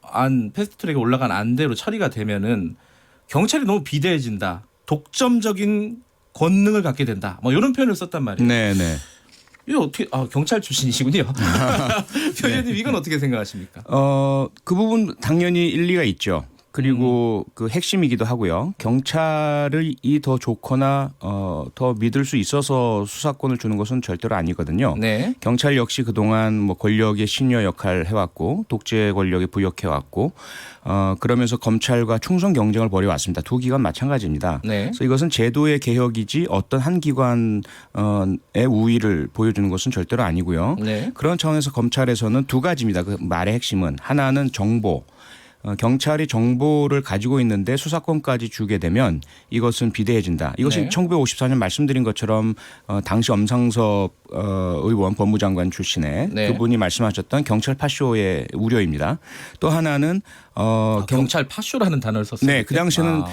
안 패스트트랙에 올라간 안대로 처리가 되면은 경찰이 너무 비대해진다. 독점적인 권능을 갖게 된다. 뭐 이런 표현을 썼단 말이에요. 네네. 이거 어떻게 경찰 출신이시군요. 표현님 이건 어떻게 생각하십니까? 그 부분 당연히 일리가 있죠. 그리고 그 핵심이기도 하고요. 경찰이 더 좋거나 더 믿을 수 있어서 수사권을 주는 것은 절대로 아니거든요. 네. 경찰 역시 그동안 뭐 권력의 신여 역할을 해왔고 독재 권력에 부역해왔고 그러면서 검찰과 충성 경쟁을 벌여왔습니다. 두 기관 마찬가지입니다. 네. 그래서 이것은 제도의 개혁이지 어떤 한 기관의 우위를 보여주는 것은 절대로 아니고요. 네. 그런 차원에서 검찰에서는 두 가지입니다. 그 말의 핵심은 하나는 정보. 경찰이 정보를 가지고 있는데 수사권까지 주게 되면 이것은 비대해진다. 이것이 네. 1954년 말씀드린 것처럼 당시 엄상섭 의원 법무장관 출신의 네. 그분이 말씀하셨던 경찰 파쇼의 우려입니다. 또 하나는 경찰 파쇼라는 단어를 썼어요. 네, 그 당시에는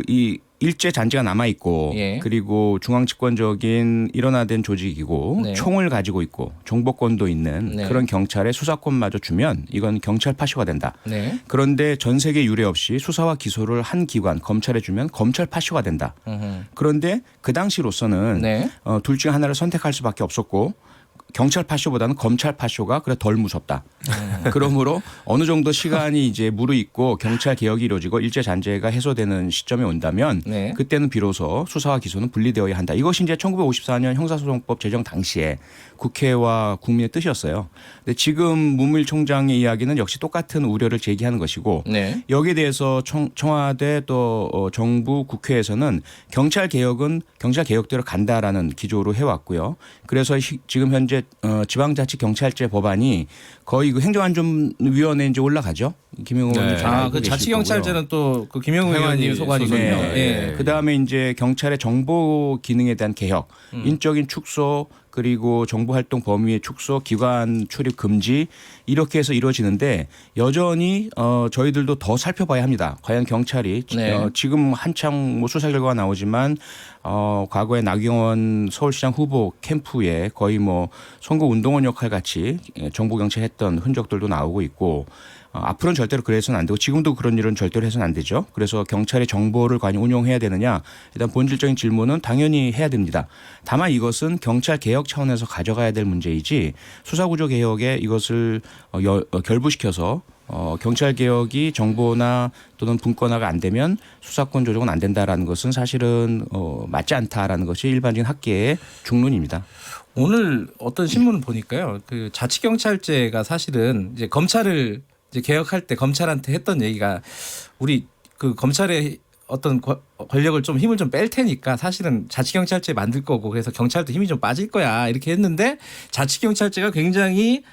이 일제 잔재가 남아 있고 예. 그리고 중앙 집권적인 일원화된 조직이고 네. 총을 가지고 있고 정보권도 있는 네. 그런 경찰에 수사권마저 주면 이건 경찰 파쇼가 된다. 네. 그런데 전 세계 유례 없이 수사와 기소를 한 기관 검찰에 주면 검찰 파쇼가 된다. 그런데 그 당시로서는 네. 둘 중에 하나를 선택할 수밖에 없었고 경찰 파쇼보다는 검찰 파쇼가 그래 덜 무섭다. 그러므로 어느 정도 시간이 이제 무르익고 경찰 개혁이 이루어지고 일제 잔재가 해소되는 시점에 온다면 네. 그때는 비로소 수사와 기소는 분리되어야 한다. 이것이 이제 1954년 형사소송법 제정 당시에 국회와 국민의 뜻이었어요. 근데 지금 문무일 총장의 이야기는 역시 똑같은 우려를 제기하는 것이고 네. 여기에 대해서 청와대 또 정부 국회에서는 경찰 개혁은 경찰 개혁대로 간다라는 기조로 해왔고요. 그래서 지금 현재 지방자치경찰제 법안이 거의 그 행정안전위원회에 이제 올라가죠. 김영우 의원님 잘 알고 그 계실 자치경찰제는 또 그 김영우 의원님 소관이군요. 네. 예. 그다음에 이제 경찰의 정보 기능에 대한 개혁, 인적인 축소 그리고 정보활동 범위의 축소, 기관 출입 금지 이렇게 해서 이루어지는데 여전히 저희들도 더 살펴봐야 합니다. 과연 경찰이 네. 지금 한창 뭐 수사 결과가 나오지만 과거에 나경원 서울시장 후보 캠프에 거의 뭐 선거 운동원 역할 같이 정보 경찰했던 흔적들도 나오고 있고 앞으로는 절대로 그래서는 안 되고 지금도 그런 일은 절대로 해서는 안 되죠. 그래서 경찰의 정보를 과연 운용해야 되느냐 일단 본질적인 질문은 당연히 해야 됩니다. 다만 이것은 경찰 개혁 차원에서 가져가야 될 문제이지 수사구조 개혁에 이것을 결부시켜서 경찰 개혁이 정보나 또는 분권화가 안 되면 수사권 조정은 안 된다라는 것은 사실은 맞지 않다라는 것이 일반적인 학계의 중론입니다. 오늘 어떤 신문을 보니까요. 그 자치경찰제가 사실은 이제 검찰을 이제 개혁할 때 검찰한테 했던 얘기가 우리 그 검찰의 어떤 권력을 좀 힘을 좀 뺄 테니까 사실은 자치경찰제 만들 거고 그래서 경찰도 힘이 좀 빠질 거야 이렇게 했는데 자치경찰제가 굉장히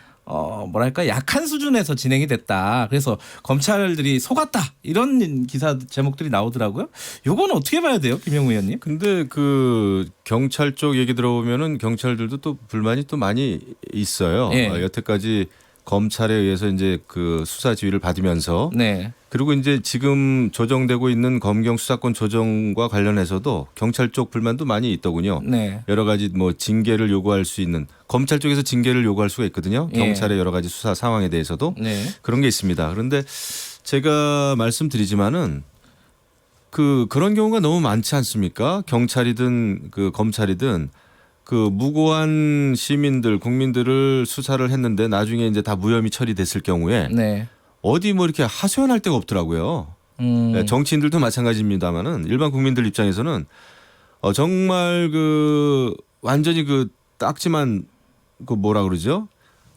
뭐랄까 약한 수준에서 진행이 됐다. 그래서 검찰들이 속았다 이런 기사 제목들이 나오더라고요. 요거는 어떻게 봐야 돼요, 김영우 의원님? 근데 그 경찰 쪽 얘기 들어보면은 경찰들도 또 불만이 또 많이 있어요. 예. 여태까지 검찰에 의해서 이제 그 수사 지휘를 받으면서 네. 그리고 이제 지금 조정되고 있는 검경 수사권 조정과 관련해서도 경찰 쪽 불만도 많이 있더군요. 네. 여러 가지 뭐 징계를 요구할 수 있는 검찰 쪽에서 징계를 요구할 수가 있거든요. 예. 경찰의 여러 가지 수사 상황에 대해서도 네. 그런 게 있습니다. 그런데 제가 말씀드리지만은 그런 경우가 너무 많지 않습니까? 경찰이든 그 검찰이든 그 무고한 시민들 국민들을 수사를 했는데 나중에 이제 다 무혐의 처리됐을 경우에 네. 어디 뭐 이렇게 하소연할 데가 없더라고요. 네, 정치인들도 마찬가지입니다만은 일반 국민들 입장에서는 정말 그 완전히 그 딱지만 그 뭐라 그러죠?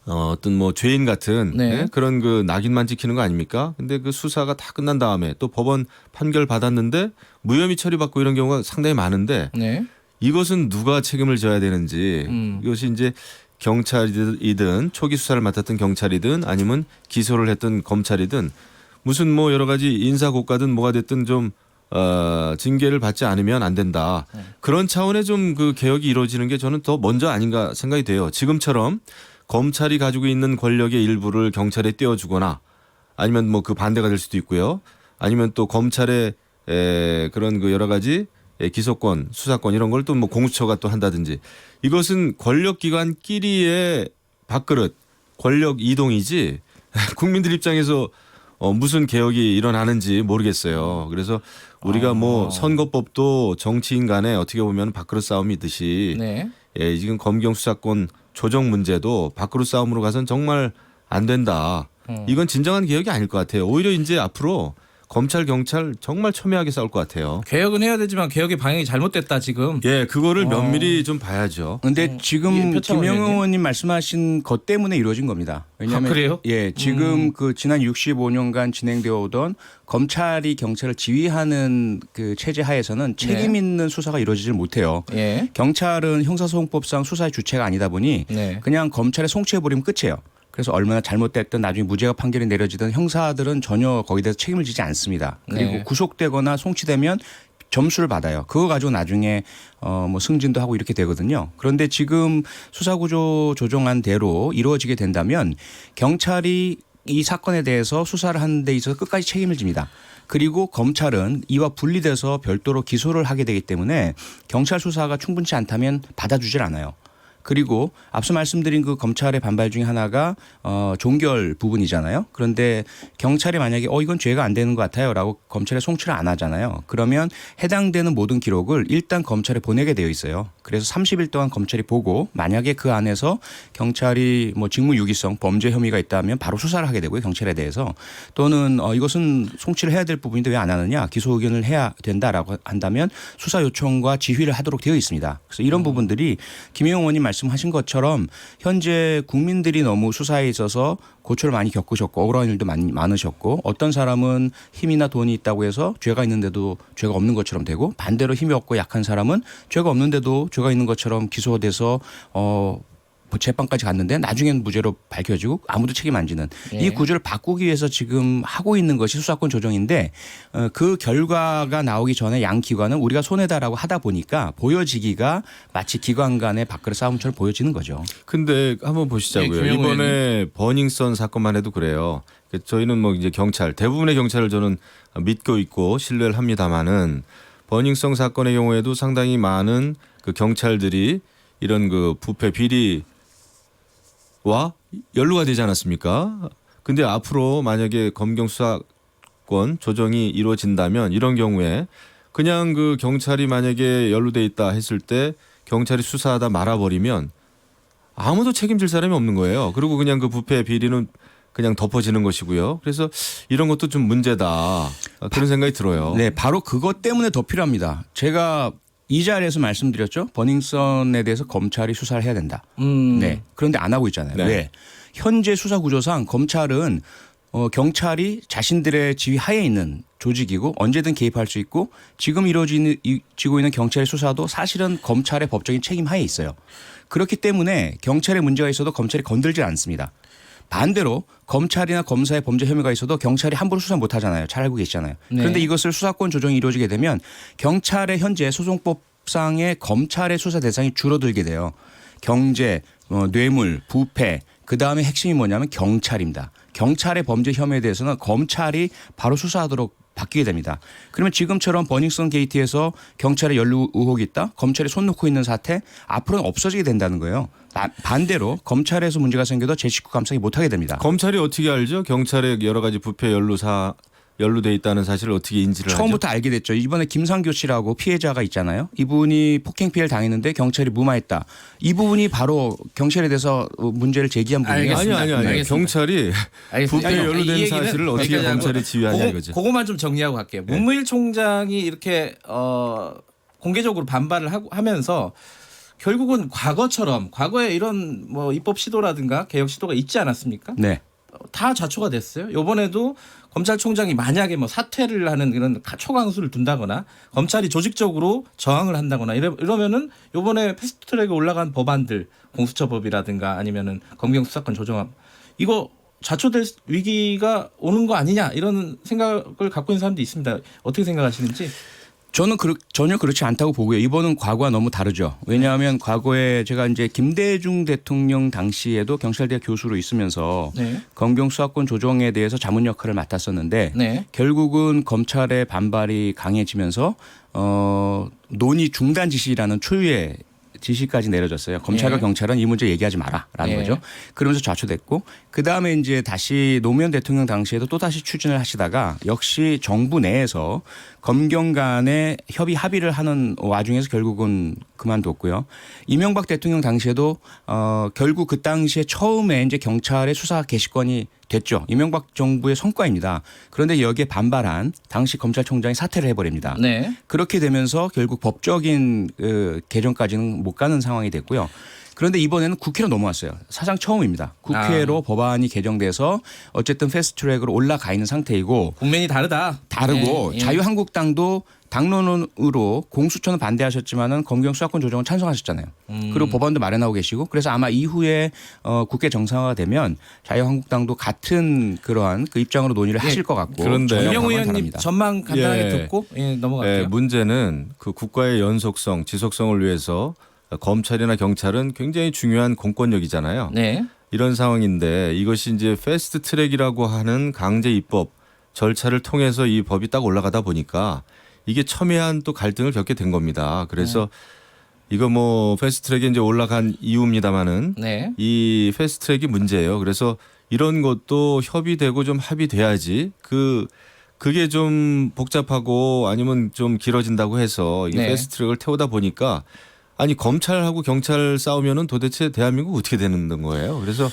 어떤 뭐 죄인 같은 네. 네? 그런 그 낙인만 찍히는 거 아닙니까? 근데 그 수사가 다 끝난 다음에 또 법원 판결 받았는데 무혐의 처리받고 이런 경우가 상당히 많은데 네. 이것은 누가 책임을 져야 되는지 이것이 이제 경찰이든 초기 수사를 맡았던 경찰이든 아니면 기소를 했던 검찰이든 무슨 뭐 여러 가지 인사고과든 뭐가 됐든 좀 징계를 받지 않으면 안 된다. 그런 차원의 좀 그 개혁이 이루어지는 게 저는 더 먼저 아닌가 생각이 돼요. 지금처럼 검찰이 가지고 있는 권력의 일부를 경찰에 떼어주거나 아니면 뭐 그 반대가 될 수도 있고요. 아니면 또 검찰의 그런 그 여러 가지 기소권, 수사권 이런 걸 또 뭐 공수처가 또 한다든지 이것은 권력기관끼리의 밥그릇, 권력 이동이지 국민들 입장에서 무슨 개혁이 일어나는지 모르겠어요. 그래서 우리가 뭐 선거법도 정치인 간에 어떻게 보면 밥그릇 싸움이듯이 네. 예, 지금 검경 수사권 조정 문제도 밥그릇 싸움으로 가선 정말 안 된다. 이건 진정한 개혁이 아닐 것 같아요. 오히려 이제 앞으로 검찰 경찰 정말 첨예하게 싸울 것 같아요. 개혁은 해야 되지만 개혁의 방향이 잘못됐다 지금. 예, 그거를 면밀히 좀 봐야죠. 근데 지금 예, 표창원 김영우 의원님. 의원님 말씀하신 것 때문에 이루어진 겁니다. 왜냐하면 그래요? 예, 지금 그 지난 65년간 진행되어 오던 검찰이 경찰을 지휘하는 그 체제 하에서는 책임 있는 수사가 이루어지질 못해요. 예. 경찰은 형사소송법상 수사의 주체가 아니다 보니 네. 그냥 검찰에 송치해버리면 끝이에요. 그래서 얼마나 잘못됐든 나중에 무죄가 판결이 내려지든 형사들은 전혀 거기에 대해서 책임을 지지 않습니다. 그리고 네. 구속되거나 송치되면 점수를 받아요. 그거 가지고 나중에 뭐 승진도 하고 이렇게 되거든요. 그런데 지금 수사구조 조정안대로 이루어지게 된다면 경찰이 이 사건에 대해서 수사를 하는 데 있어서 끝까지 책임을 집니다. 그리고 검찰은 이와 분리돼서 별도로 기소를 하게 되기 때문에 경찰 수사가 충분치 않다면 받아주질 않아요. 그리고 앞서 말씀드린 그 검찰의 반발 중에 하나가 종결 부분이잖아요. 그런데 경찰이 만약에 이건 죄가 안 되는 것 같아요라고 검찰에 송치를 안 하잖아요. 그러면 해당되는 모든 기록을 일단 검찰에 보내게 되어 있어요. 그래서 30일 동안 검찰이 보고 만약에 그 안에서 경찰이 뭐 직무유기성 범죄 혐의가 있다면 바로 수사를 하게 되고요. 경찰에 대해서 또는 이것은 송치를 해야 될 부분인데 왜 안 하느냐 기소 의견을 해야 된다라고 한다면 수사 요청과 지휘를 하도록 되어 있습니다. 그래서 이런 부분들이 김영우 의원님 말씀하신 것처럼 현재 국민들이 너무 수사에 있어서 고초를 많이 겪으셨고 억울한 일도 많으셨고 어떤 사람은 힘이나 돈이 있다고 해서 죄가 있는데도 죄가 없는 것처럼 되고 반대로 힘이 없고 약한 사람은 죄가 없는데도 죄가 있는 것처럼 기소돼서 재판까지 갔는데 나중에는 무죄로 밝혀지고 아무도 책임 안 지는 이 구조를 바꾸기 위해서 지금 하고 있는 것이 수사권 조정인데 그 결과가 나오기 전에 양 기관은 우리가 손해다라고 하다 보니까 보여지기가 마치 기관 간의 밥그릇 싸움처럼 보여지는 거죠. 근데 한번 보시자고요. 네, 이번에 버닝썬 사건만 해도 그래요. 저희는 뭐 이제 경찰 대부분의 경찰을 저는 믿고 있고 신뢰를 합니다마는 버닝썬 사건의 경우에도 상당히 많은 그 경찰들이 이런 그 부패 비리와 연루가 되지 않았습니까? 근데 앞으로 만약에 검경 수사권 조정이 이루어진다면 이런 경우에 그냥 그 경찰이 만약에 연루돼 있다 했을 때 경찰이 수사하다 말아버리면 아무도 책임질 사람이 없는 거예요. 그리고 그냥 그 부패 비리는 그냥 덮어지는 것이고요. 그래서 이런 것도 좀 문제다. 그런 생각이 들어요. 네, 바로 그것 때문에 더 필요합니다. 제가 이 자리에서 말씀드렸죠. 버닝썬에 대해서 검찰이 수사를 해야 된다. 네. 그런데 안 하고 있잖아요. 네. 왜? 현재 수사 구조상 검찰은 경찰이 자신들의 지휘 하에 있는 조직이고 언제든 개입할 수 있고 지금 이루어지고 있는 경찰의 수사도 사실은 검찰의 법적인 책임 하에 있어요. 그렇기 때문에 경찰에 문제가 있어도 검찰이 건들지 않습니다. 반대로 검찰이나 검사의 범죄 혐의가 있어도 경찰이 함부로 수사 못 하잖아요. 잘 알고 계시잖아요. 네. 그런데 이것을 수사권 조정이 이루어지게 되면 경찰의 현재 소송법상의 검찰의 수사 대상이 줄어들게 돼요. 경제, 뇌물, 부패 그다음에 핵심이 뭐냐면 경찰입니다. 경찰의 범죄 혐의에 대해서는 검찰이 바로 수사하도록 바뀌게 됩니다. 그러면 지금처럼 버닝썬 게이트에서 경찰의 연루 의혹이 있다. 검찰이 손 놓고 있는 사태 앞으로는 없어지게 된다는 거예요. 반대로 검찰에서 문제가 생겨도 제 식구 감싸기 못하게 됩니다. 검찰이 어떻게 알죠? 경찰의 여러 가지 부패 연루돼 있다는 사실을 어떻게 인지를 처음부터 알게 됐죠. 이번에 김상교 씨라고 피해자가 있잖아요. 이분이 폭행 피해를 당했는데 경찰이 무마했다. 이 부분이 바로 경찰에 대해서 문제를 제기한 부분이에요. 하죠? 아니. 알겠습니다. 경찰이 알겠습니다. 부패 아니, 연루된 이 얘기는 사실을 어떻게 여기까지 검찰이 하고 지휘하냐 이거죠. 그거만 좀 정리하고 갈게요. 문무일 총장이 이렇게 공개적으로 반발을 하면서 결국은 과거에 이런 뭐 입법 시도라든가 개혁 시도가 있지 않았습니까? 네. 다 좌초가 됐어요. 이번에도 검찰총장이 만약에 뭐 사퇴를 하는 이런 초강수를 둔다거나 검찰이 조직적으로 저항을 한다거나 이러면은 이번에 패스트트랙에 올라간 법안들 공수처법이라든가 아니면은 검경 수사권 조정안 이거 좌초될 위기가 오는 거 아니냐 이런 생각을 갖고 있는 사람도 있습니다. 어떻게 생각하시는지? 저는 전혀 그렇지 않다고 보고요. 이번은 과거와 너무 다르죠. 왜냐하면 과거에 제가 이제 김대중 대통령 당시에도 경찰대 교수로 있으면서 네. 검경 수사권 조정에 대해서 자문 역할을 맡았었는데 네. 결국은 검찰의 반발이 강해지면서 논의 중단 지시라는 초유의 지시까지 내려졌어요. 검찰과 예. 경찰은 이 문제 얘기하지 마라라는 예. 거죠. 그러면서 좌초됐고 그 다음에 이제 다시 노무현 대통령 당시에도 또 다시 추진을 하시다가 역시 정부 내에서 검경 간의 합의를 하는 와중에서 결국은 그만뒀고요. 이명박 대통령 당시에도 결국 그 당시에 처음에 이제 경찰의 수사 개시권이 됐죠. 이명박 정부의 성과입니다. 그런데 여기에 반발한 당시 검찰총장이 사퇴를 해버립니다. 네. 그렇게 되면서 결국 법적인 개정까지는 못 가는 상황이 됐고요. 그런데 이번에는 국회로 넘어왔어요. 사상 처음입니다. 국회로 법안이 개정돼서 어쨌든 패스트트랙으로 올라가 있는 상태이고 국면이 다르다. 다르고 예, 예. 자유한국당도 당론으로 공수처는 반대하셨지만은 검경 수사권 조정은 찬성하셨잖아요. 그리고 법안도 마련하고 계시고 그래서 아마 이후에 국회 정상화가 되면 자유한국당도 같은 그러한 그 입장으로 논의를 하실 것 같고 그런데 전혀 김영우 방어는 의원님 다릅니다. 전망 간단하게 예. 듣고 넘어갈게요. 문제는 그 국가의 연속성, 지속성을 위해서 검찰이나 경찰은 굉장히 중요한 공권력이잖아요. 네. 이런 상황인데 이것이 이제 패스트 트랙이라고 하는 강제 입법 절차를 통해서 이 법이 딱 올라가다 보니까 이게 첨예한 또 갈등을 겪게 된 겁니다. 그래서 이거 뭐 패스트 트랙에 이제 올라간 이유입니다만은 네. 이 패스트 트랙이 문제예요. 그래서 이런 것도 협의되고 좀 합의돼야지 그게 좀 복잡하고 아니면 좀 길어진다고 해서 이 네. 패스트 트랙을 태우다 보니까 아니 검찰하고 경찰 싸우면은 도대체 대한민국 어떻게 되는 거예요? 그래서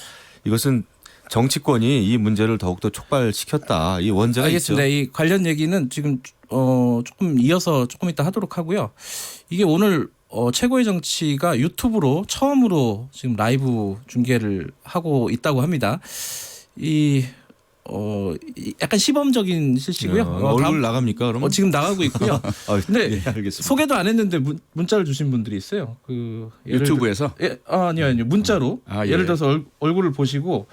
이것은 정치권이 이 문제를 더욱더 촉발시켰다. 이 원죄가 알겠습니다. 있죠. 이 관련 얘기는 지금 조금 이어서 조금 이따 하도록 하고요. 이게 오늘 최고의 정치가 유튜브로 처음으로 지금 라이브 중계를 하고 있다고 합니다. 약간 시범적인 실시고요. 얼굴 다음- 나갑니까? 그러면? 지금 나가고 있고요. 근데 예, 알겠습니다. 소개도 안 했는데 문자를 주신 분들이 있어요. 예를 유튜브에서 아니요 문자로 예. 예를 들어서 얼굴을 보시고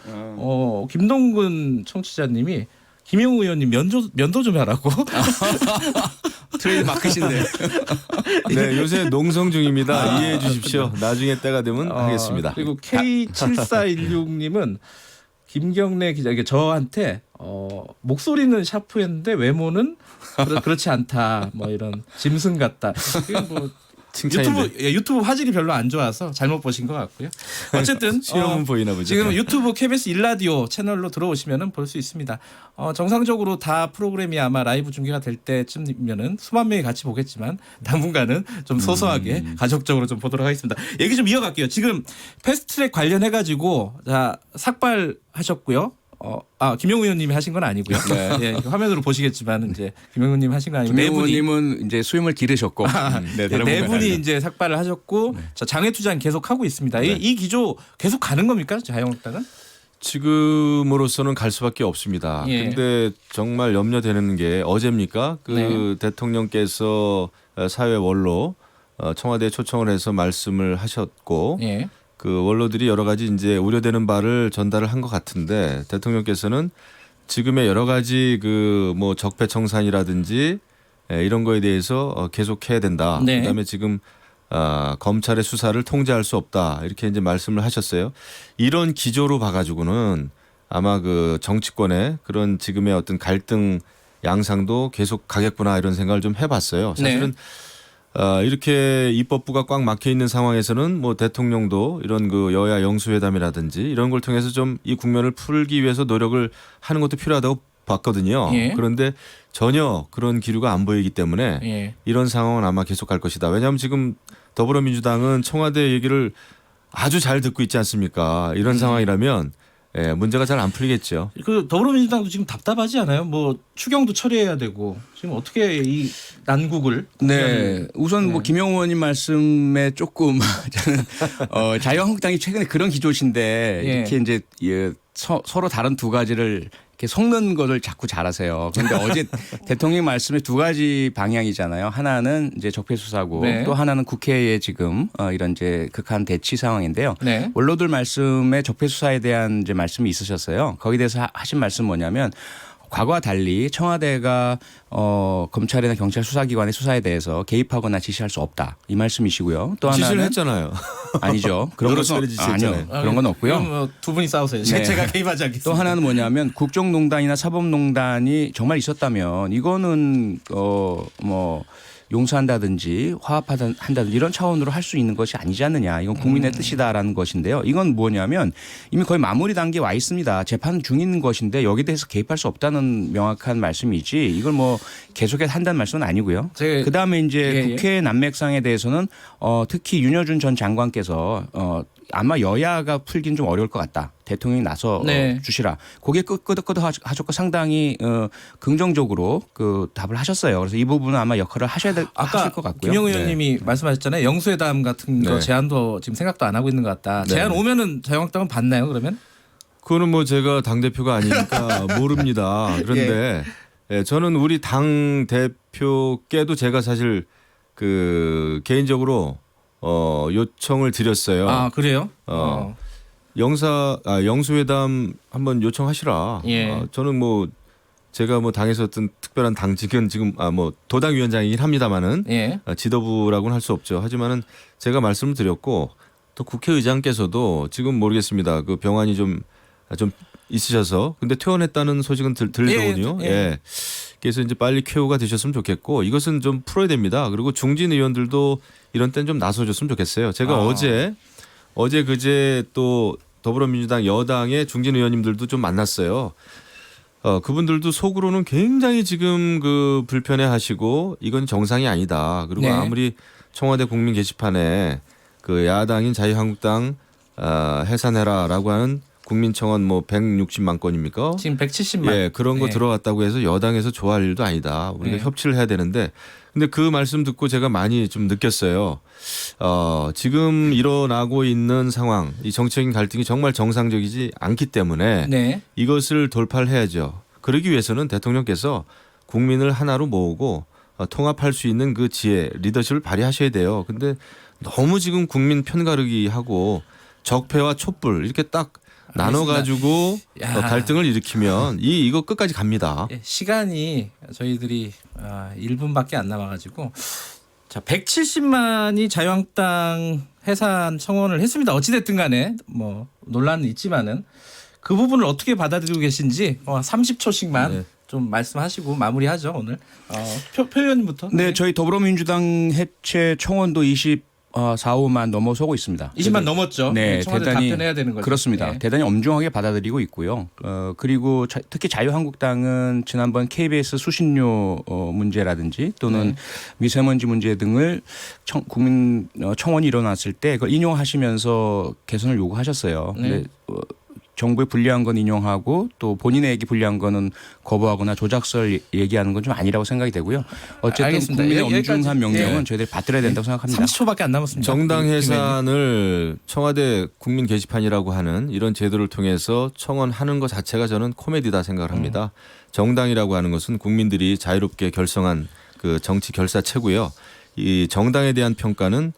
김동근 청취자님이 김영우 의원님 면도 좀 하라고. 트레이드 마크신데 네, 요새 농성 중입니다. 이해해 주십시오. 나중에 때가 되면 하겠습니다. 그리고 K7416님은 김경래 기자 이게 저한테 목소리는 샤프했는데 외모는 그렇지 않다. 뭐 이런 짐승 같다. 이건 뭐 칭찬인데. 유튜브 화질이 별로 안 좋아서 잘못 보신 것 같고요. 어쨌든 시험은 보이나 보죠. 지금 유튜브 KBS 일라디오 채널로 들어오시면은 볼 수 있습니다. 정상적으로 다 프로그램이 아마 라이브 중계가 될 때쯤이면은 수만 명이 같이 보겠지만 당분간은 좀 소소하게 가족적으로 좀 보도록 하겠습니다. 얘기 좀 이어갈게요. 지금 패스트트랙 관련해 가지고 삭발하셨고요. 김영우 의원님이 하신 건 아니고요. 예, 화면으로 보시겠지만 이제 김영우 의원님 하신 건 아니고 네 분이 김영우님은 이제 수임을 기르셨고 네 분이 이제 삭발을 하셨고 장외 투자는 계속 하고 있습니다. 이 기조 계속 가는 겁니까? 자유한국당은? 지금으로서는 갈 수밖에 없습니다. 예. 근데 정말 염려되는 게 어제입니까? 네. 대통령께서 사회 원로 청와대에 초청을 해서 말씀을 하셨고 예. 그 원로들이 여러 가지 이제 우려되는 바를 전달을 한 것 같은데 대통령께서는 지금의 여러 가지 그 뭐 적폐청산이라든지 이런 거에 대해서 계속해야 된다. 네. 그다음에 지금 검찰의 수사를 통제할 수 없다 이렇게 이제 말씀을 하셨어요. 이런 기조로 봐가지고는 아마 그 정치권의 그런 지금의 어떤 갈등 양상도 계속 가겠구나 이런 생각을 좀 해봤어요. 사실은 이렇게 입법부가 꽉 막혀 있는 상황에서는 뭐 대통령도 이런 그 여야 영수회담이라든지 이런 걸 통해서 좀 이 국면을 풀기 위해서 노력을 하는 것도 필요하다고 봤거든요. 예. 그런데 전혀 그런 기류가 안 보이기 때문에 예. 이런 상황은 아마 계속 갈 것이다. 왜냐하면 지금 더불어민주당은 청와대 얘기를 아주 잘 듣고 있지 않습니까? 이런 상황이라면 문제가 잘 안 풀리겠죠. 그 더불어민주당도 지금 답답하지 않아요? 뭐 추경도 처리해야 되고 지금 어떻게 이 난국을 네, 우선 뭐 김영우 의원님 말씀에 조금 저는 자유한국당이 최근에 그런 기조신데 예. 이렇게 이제 서로 다른 두 가지를 이렇게 섞는 것을 자꾸 잘하세요. 그런데 어제 대통령 말씀에 두 가지 방향이잖아요. 하나는 이제 적폐수사고 네. 또 하나는 국회에 지금 이런 이제 극한 대치 상황인데요. 네. 원로들 말씀에 적폐수사에 대한 이제 말씀이 있으셨어요. 거기에 대해서 하신 말씀 뭐냐면 과거와 달리 청와대가 검찰이나 경찰 수사기관의 수사에 대해서 개입하거나 지시할 수 없다 이 말씀이시고요. 또 지시를 하나는 했잖아요. 아니죠. 그런 여러 것은 차례 지시했잖아요. 아니요. 그런 건 없고요. 그럼 두 분이 싸우세요. 네. 제가 개입하지 않겠습니다. 또 하나는 뭐냐면 국정농단이나 사법농단이 정말 있었다면 이거는 뭐 용서한다든지 화합한다든지 이런 차원으로 할 수 있는 것이 아니지 않느냐. 이건 국민의 뜻이다라는 것인데요. 이건 뭐냐면 이미 거의 마무리 단계에 와 있습니다. 재판 중인 것인데 여기에 대해서 개입할 수 없다는 명확한 말씀이지 이걸 뭐 계속해서 한다는 말씀은 아니고요. 그다음에 이제 국회 난맥상에 대해서는 특히 윤여준 전 장관께서 아마 여야가 풀긴 좀 어려울 것 같다. 대통령이 나서 주시라. 거기에 끄덕끄덕 상당히 긍정적으로 그 답을 하셨어요. 그래서 이 부분은 아마 역할을 하실 것 같고요. 김영우 의원님이 말씀하셨잖아요. 영수회담 같은 거 제안도 지금 생각도 안 하고 있는 것 같다. 제안 오면은 자유한국당은 받나요? 그러면? 그거는 뭐 제가 당 대표가 아니니까 모릅니다. 그런데 저는 우리 당 대표께도 제가 사실 그 개인적으로 요청을 드렸어요. 아 그래요? 영수회담 한번 요청하시라. 저는 뭐 제가 뭐 당에서 어떤 특별한 당직은 지금 뭐 도당위원장이긴 합니다만은 지도부라고는 할 수 없죠. 하지만은 제가 말씀을 드렸고 또 국회의장께서도 지금 모르겠습니다. 그 병환이 좀 있으셔서 근데 퇴원했다는 소식은 들리더군요. 그래서 이제 빨리 쾌유가 되셨으면 좋겠고 이것은 좀 풀어야 됩니다. 그리고 중진 의원들도 이런 때는 좀 나서줬으면 좋겠어요. 제가 어제 그제 또 더불어민주당 여당의 중진 의원님들도 좀 만났어요. 그분들도 속으로는 굉장히 지금 그 불편해하시고 이건 정상이 아니다. 그리고 아무리 청와대 국민 게시판에 그 야당인 자유한국당 해산해라라고 하는 국민청원 뭐 160만 건입니까? 지금 170만. 그런 거 들어갔다고 해서 여당에서 좋아할 일도 아니다. 우리가 협치를 해야 되는데 근데 그 말씀 듣고 제가 많이 좀 느꼈어요. 지금 일어나고 있는 상황, 이 정치적인 갈등이 정말 정상적이지 않기 때문에 이것을 돌파를 해야죠. 그러기 위해서는 대통령께서 국민을 하나로 모으고 통합할 수 있는 그 지혜, 리더십을 발휘하셔야 돼요. 근데 너무 지금 국민 편가르기 하고 적폐와 촛불 이렇게 딱 나눠가지고 갈등을 일으키면 이거 끝까지 갑니다. 시간이 저희들이 1분밖에 안 남아가지고 자 170만이 자유한국당 해산 청원을 했습니다. 어찌됐든 간에 뭐 논란은 있지만은 그 부분을 어떻게 받아들이고 계신지 30초씩만 좀 말씀하시고 마무리하죠 오늘. 표 의원님부터. 네, 저희 더불어민주당 해체 청원도 24~25만 넘어서고 있습니다. 20만 넘었죠. 네, 대단히 답변해야 되는 거죠. 그렇습니다. 대단히 엄중하게 받아들이고 있고요. 그리고 특히 자유한국당은 지난번 KBS 수신료 문제라든지 또는 미세먼지 문제 등을 국민 청원이 일어났을 때 그걸 인용하시면서 개선을 요구하셨어요. 근데 정부에 불리한 건 인용하고 또 본인에게 불리한 거는 거부하거나 조작설 얘기하는 건 좀 아니라고 생각이 되고요. 어쨌든 알겠습니다. 국민의 엄중한 명령은 저희들이 받들어야 된다고 생각합니다. 30초밖에 안 남았습니다. 정당 해산을 청와대 국민 게시판이라고 하는 이런 제도를 통해서 청원하는 것 자체가 저는 코미디다 생각을 합니다. 정당이라고 하는 것은 국민들이 자유롭게 결성한 그 정치 결사체고요. 이 정당에 대한 평가는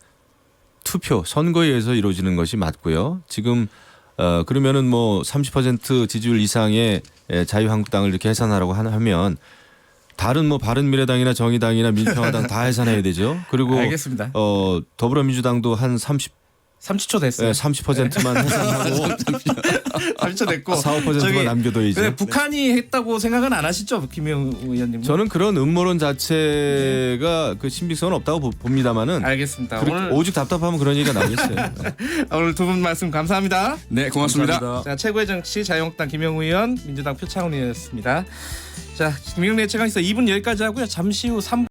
투표, 선거에 의해서 이루어지는 것이 맞고요. 지금 그러면은 뭐 30% 지지율 이상의 자유한국당을 이렇게 해산하라고 하면 다른 뭐 바른미래당이나 정의당이나 민주평화당 다 해산해야 되죠. 그리고 알겠습니다. 더불어민주당도 한 30초 됐어요. 30%만 해산하고 30초 됐고 4~5%만 남겨둬야죠. 북한이 했다고 생각은 안 하시죠, 김영우 의원님? 저는 그런 음모론 자체가 그 신빙성은 없다고 봅니다만은. 알겠습니다. 오늘 오죽 답답하면 그런 얘기가 나오겠어요. 오늘 두 분 말씀 감사합니다. 네, 고맙습니다. 감사합니다. 자, 최고의 정치 자유한국당 김영우 의원, 민주당 표창원 의원이었습니다. 자, 김영래 최강시사 2분 여기까지 하고요. 잠시 후 3부